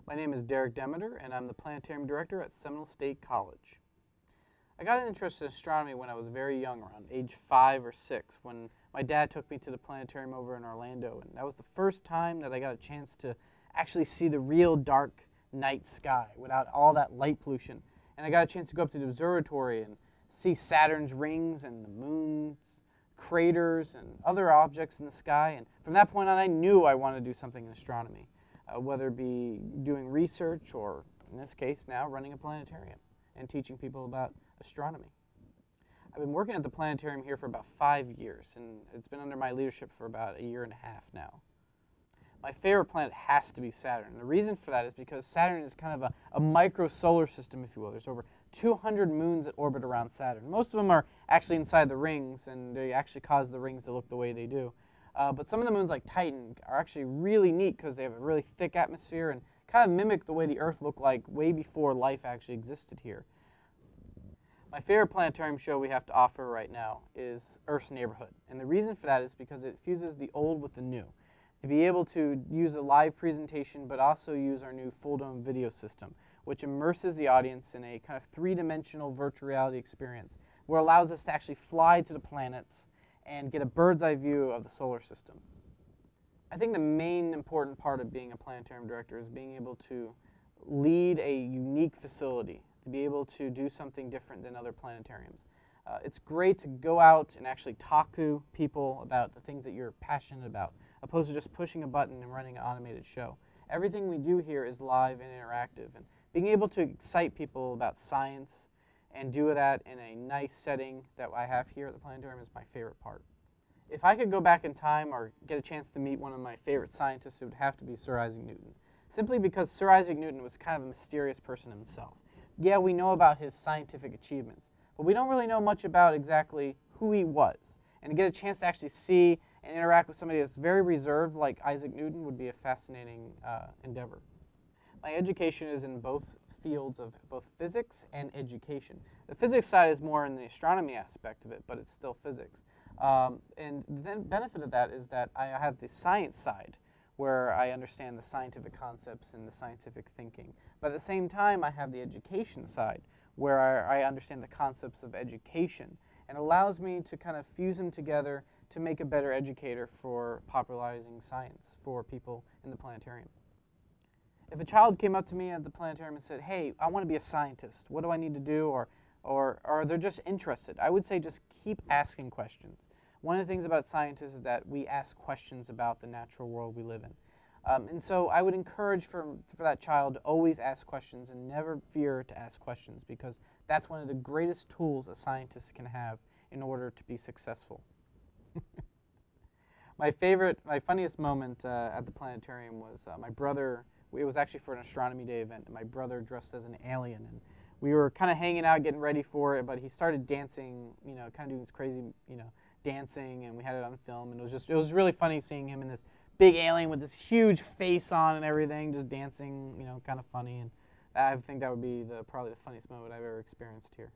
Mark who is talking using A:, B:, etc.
A: My name is Derek Demeter, and I'm the Planetarium Director at Seminole State College. I got an interest in astronomy when I was very young, around age 5 or 6, when my dad took me to the planetarium over in Orlando, and that was the first time that I got a chance to actually see the real dark night sky without all that light pollution. And I got a chance to go up to the observatory and see Saturn's rings and the moon's craters and other objects in the sky. And from that point on, I knew I wanted to do something in astronomy, whether it be doing research or, in this case now, running a planetarium and teaching people about astronomy. I've been working at the planetarium here for about 5 years, and it's been under my leadership for about 1.5 years now. My favorite planet has to be Saturn. And the reason for that is because Saturn is kind of a micro solar system, if you will. There's over 200 moons that orbit around Saturn. Most of them are actually inside the rings, and they actually cause the rings to look the way they do. But some of the moons, like Titan, are actually really neat because they have a really thick atmosphere and kind of mimic the way the Earth looked like way before life actually existed here. My favorite planetarium show we have to offer right now is Earth's Neighborhood. And the reason for that is because it fuses the old with the new. To be able to use a live presentation, but also use our new full-dome video system, which immerses the audience in a kind of three-dimensional virtual reality experience, where it allows us to actually fly to the planets and get a bird's eye view of the solar system. I think the main important part of being a planetarium director is being able to lead a unique facility, to be able to do something different than other planetariums. It's great to go out and actually talk to people about the things that you're passionate about, opposed to just pushing a button and running an automated show. Everything we do here is live and interactive, and being able to excite people about science and do that in a nice setting that I have here at the planetarium is my favorite part. If I could go back in time or get a chance to meet one of my favorite scientists, it would have to be Sir Isaac Newton. Simply because Sir Isaac Newton was kind of a mysterious person himself. Yeah, we know about his scientific achievements, but we don't really know much about exactly who he was. And to get a chance to actually see and interact with somebody that's very reserved like Isaac Newton would be a fascinating endeavor. My education is in both fields of both physics and education. The physics side is more in the astronomy aspect of it, but it's still physics. And the benefit of that is that I have the science side, where I understand the scientific concepts and the scientific thinking. But at the same time, I have the education side, where I understand the concepts of education, and allows me to kind of fuse them together to make a better educator for popularizing science for people in the planetarium. If a child came up to me at the planetarium and said, "Hey, I want to be a scientist. What do I need to do?" Or they're just interested, I would say just keep asking questions. One of the things about scientists is that we ask questions about the natural world we live in. And so I would encourage for that child to always ask questions and never fear to ask questions, because that's one of the greatest tools a scientist can have in order to be successful. My funniest moment at the planetarium was my brother. It was actually for an Astronomy Day event, and my brother dressed as an alien. And we were kind of hanging out, getting ready for it, but he started dancing, kind of doing this crazy, dancing, and we had it on film, and it was really funny seeing him in this big alien with this huge face on and everything, just dancing, kind of funny. And I think that would be probably the funniest moment I've ever experienced here.